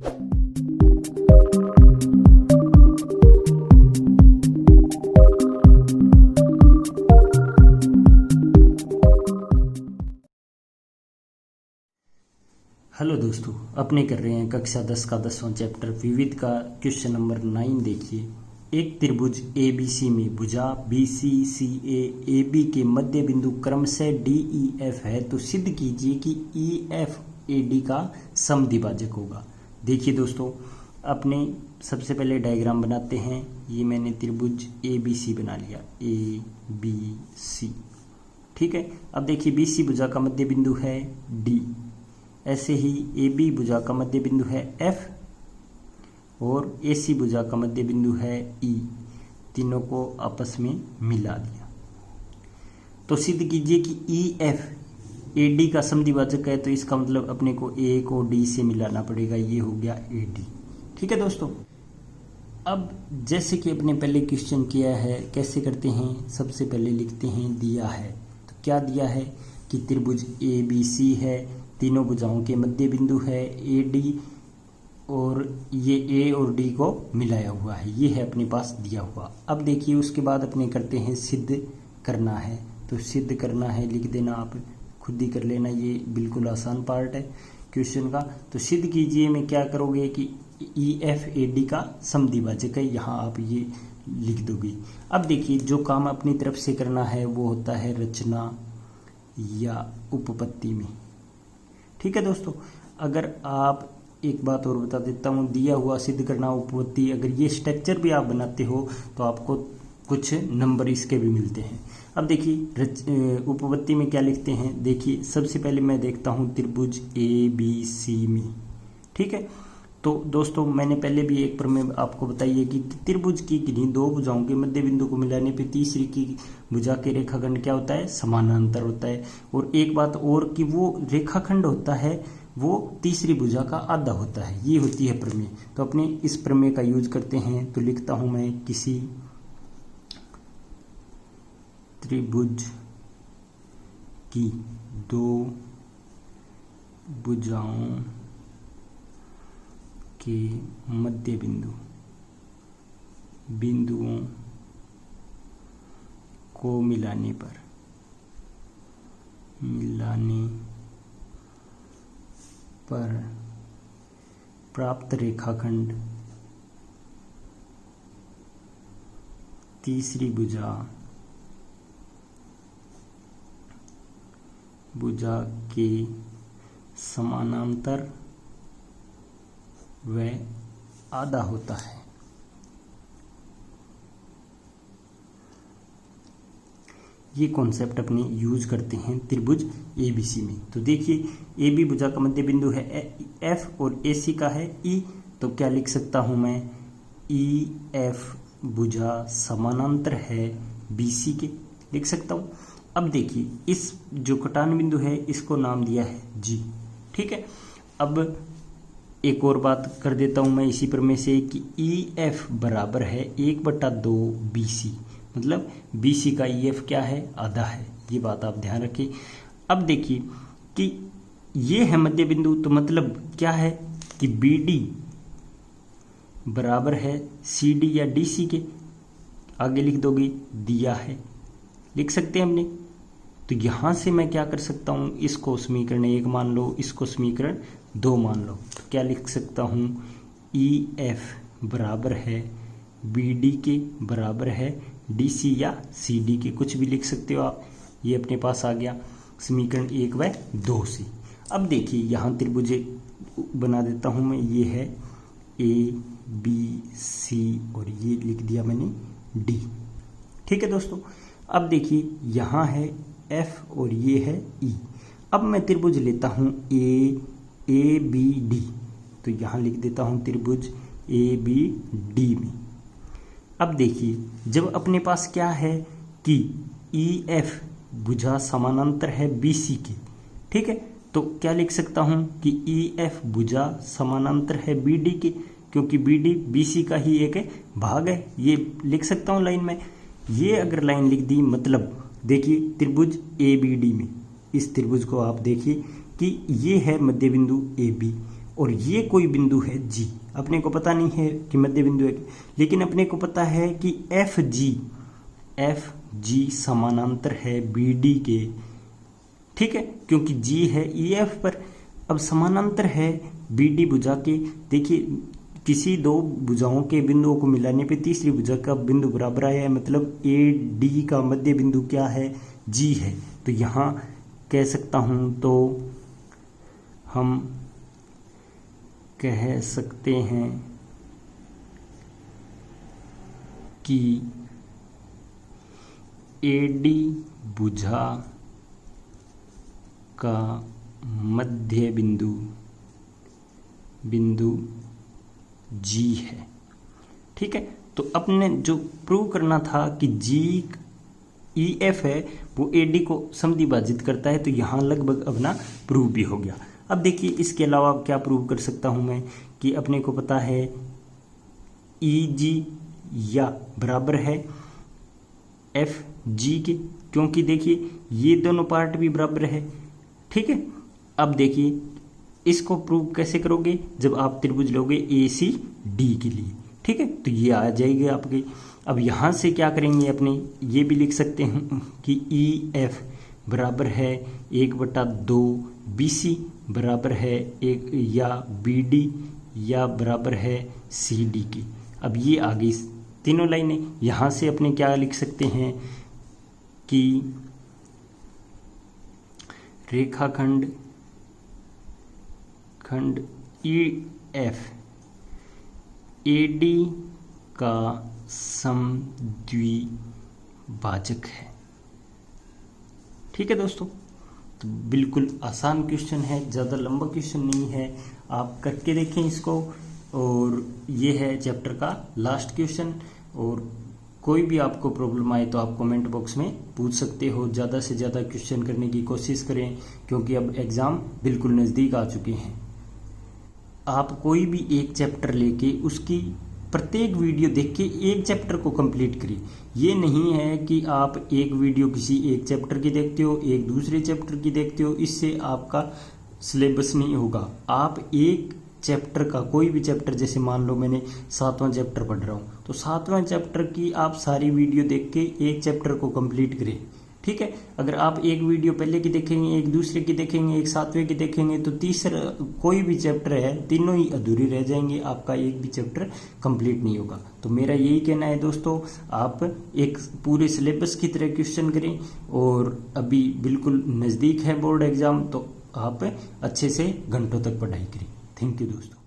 Hello दोस्तों, अपने कर रहे हैं कक्षा 10 का 10वां चैप्टर विविध का क्वेश्चन नंबर 9। देखिए, एक त्रिभुज ABC में भुजा BCCA AB के मध्य बिंदु क्रमशः DEF है, तो सिद्ध कीजिए कि EF AD का समद्विभाजक होगा। देखिए दोस्तों, अपने सबसे पहले डायग्राम बनाते हैं। ये मैंने त्रिभुज ABC बना लिया, ABC, ठीक है। अब देखिए, BC भुजा का मध्य बिंदु है D, ऐसे ही AB भुजा का मध्य बिंदु है F और AC भुजा का मध्य बिंदु है E। तीनों को आपस में मिला दिया तो सिद्ध कीजिए कि EF AD का समद्विभाजक है। तो इसका मतलब अपने को A को D से मिलाना पड़ेगा, ये हो गया AD। ठीक है दोस्तों, अब जैसे कि अपने पहले क्वेश्चन किया है, कैसे करते हैं, सबसे पहले लिखते हैं दिया है। तो क्या दिया है कि त्रिभुज ABC है, तीनों भुजाओं के मध्य बिंदु है AD और ये A और D को मिलाया हुआ है, ये है अपने पास दिया हुआ। अब देखिए, उसके बाद अपने करते हैं सिद्ध करना है। तो सिद्ध करना है लिख देना, आप खुद ही कर लेना, ये बिल्कुल आसान पार्ट है क्वेश्चन का। तो सिद्ध कीजिए में क्या करोगे कि EF AD का समद्विभाजक है, यहाँ आप ये लिख दोगे। अब देखिए, जो काम अपनी तरफ से करना है वो होता है रचना या उपपत्ति में। ठीक है दोस्तों, अगर आप एक बात और बता देता हूँ, दिया हुआ सिद्ध करना उपपत्ति, अगर ये स्ट्रक्चर भी आप बनाते हो तो आपको कुछ नंबर इसके भी मिलते हैं। अब देखिए, उपपत्ति में क्या लिखते हैं। देखिए, सबसे पहले मैं देखता हूँ त्रिभुज ABC में, ठीक है। तो दोस्तों, मैंने पहले भी एक प्रमेय आपको बताई है कि त्रिभुज की किन्हीं दो भुजाओं के मध्य बिंदु को मिलाने पर तीसरी की भुजा के रेखाखंड क्या होता है, समानांतर होता है। और एक बात और कि वो रेखाखंड होता है वो तीसरी भुजा का आधा होता है, ये होती है प्रमेय। तो अपने इस प्रमेय का यूज करते हैं। तो लिखता हूं मैं, किसी त्रिभुज की दो भुजाओं के मध्य बिंदुओं को मिलाने पर प्राप्त रेखाखंड तीसरी भुजा के समानांतर व आधा होता है। ये कॉन्सेप्ट अपने यूज करते हैं त्रिभुज ABC में। तो देखिए, AB भुजा का मध्य बिंदु है F और AC का है E। तो क्या लिख सकता हूं मैं, EF भुजा समानांतर है BC के, लिख सकता हूं। अब देखिए, इस जो कटान बिंदु है इसको नाम दिया है G, ठीक है। अब एक और बात कर देता हूं मैं इसी प्रमेय से कि EF बराबर है 1/2 BC, मतलब BC का EF क्या है, आधा है। ये बात आप ध्यान रखिए। अब देखिए कि ये है मध्य बिंदु, तो मतलब क्या है कि BD बराबर है CD या DC के। आगे लिख दोगे, दिया है, लिख सकते हैं हमने। तो यहां से मैं क्या कर सकता हूं, इसको समीकरण 1 मान लो, इसको समीकरण 2 मान लो। तो क्या लिख सकता हूं, EF बराबर है BD के बराबर है DC या CD के, कुछ भी लिख सकते हो आप। ये अपने पास आ गया समीकरण 1 व 2 से। अब देखिए, यहाँ त्रिभुज बना देता हूँ मैं, ये है ABC और ये लिख दिया मैंने D। ठीक है दोस्तों, अब देखिए, यहाँ है F और ये है E। अब मैं त्रिभुज लेता हूँ ABD, तो यहाँ लिख देता हूँ त्रिभुज ABD में। अब देखिए, जब अपने पास क्या है कि EF भुजा समानांतर है BC के, ठीक है। तो क्या लिख सकता हूं कि EF भुजा समानांतर है BD के, क्योंकि BD BC का ही एक भाग है। ये लिख सकता हूं लाइन में। ये अगर लाइन लिख दी, मतलब देखिए त्रिभुज ABD में, इस त्रिभुज को आप देखिए कि ये है मध्य बिंदु AB और ये कोई बिंदु है जी। अपने को पता नहीं है कि मध्य बिंदु है, लेकिन अपने को पता है कि एफ जी समानांतर है बी डी के, ठीक है, क्योंकि जी है ई एफ पर। अब समानांतर है बी डी भुजा के। देखिए किसी दो भुजाओं के बिंदुओं को मिलाने पे तीसरी भुजा का बिंदु बराबर आया है, मतलब ए डी का मध्य बिंदु क्या है, जी है। तो यहाँ कह सकता हूं, तो हम कह सकते हैं कि ए डी भुजा का मध्य बिंदु जी है, ठीक है। तो अपने जो प्रूव करना था कि जी ई एफ है वो ए डी को समद्विभाजित करता है, तो यहाँ लगभग अपना प्रूव भी हो गया। अब देखिए इसके अलावा क्या प्रूव कर सकता हूँ मैं कि अपने को पता है ई जी या बराबर है एफ जी के, क्योंकि देखिए ये दोनों पार्ट भी बराबर है, ठीक है। अब देखिए इसको प्रूव कैसे करोगे, जब आप त्रिभुज लोगे ए सी डी के लिए, ठीक है, तो ये आ जाएगी आपकी। अब यहाँ से क्या करेंगे, अपने ये भी लिख सकते हैं कि ई एफ बराबर है 1/2 बी सी बराबर है 1 या बी डी या बराबर है सी डी की। अब ये आ गई तीनों लाइनें। यहाँ से अपने क्या लिख सकते हैं कि रेखाखंड ई एफ ए डी का समद्विभाजक है, ठीक है दोस्तों। तो बिल्कुल आसान क्वेश्चन है, ज़्यादा लंबा क्वेश्चन नहीं है, आप करके देखें इसको। और ये है चैप्टर का लास्ट क्वेश्चन। और कोई भी आपको प्रॉब्लम आए तो आप कमेंट बॉक्स में पूछ सकते हो। ज़्यादा से ज़्यादा क्वेश्चन करने की कोशिश करें, क्योंकि अब एग्ज़ाम बिल्कुल नज़दीक आ चुके हैं। आप कोई भी एक चैप्टर लेके उसकी प्रत्येक वीडियो देख के एक चैप्टर को कंप्लीट करिए। ये नहीं है कि आप एक वीडियो किसी एक चैप्टर की देखते हो, एक दूसरे चैप्टर की देखते हो, इससे आपका सिलेबस नहीं होगा। आप एक चैप्टर का कोई भी चैप्टर, जैसे मान लो मैंने 7वां चैप्टर पढ़ रहा हूँ, तो 7वां चैप्टर की आप सारी वीडियो देख के एक चैप्टर को कंप्लीट करें, ठीक है। अगर आप एक वीडियो पहले की देखेंगे, एक दूसरे की देखेंगे, एक 7वें की देखेंगे, तो तीसरा कोई भी चैप्टर है, तीनों ही अधूरी रह जाएंगे, आपका एक भी चैप्टर कंप्लीट नहीं होगा। तो मेरा यही कहना है दोस्तों, आप एक पूरे सिलेबस की तरह क्वेश्चन करें। और अभी बिल्कुल नज़दीक है बोर्ड एग्जाम, तो आप अच्छे से घंटों तक पढ़ाई करें। थैंक यू दोस्तों।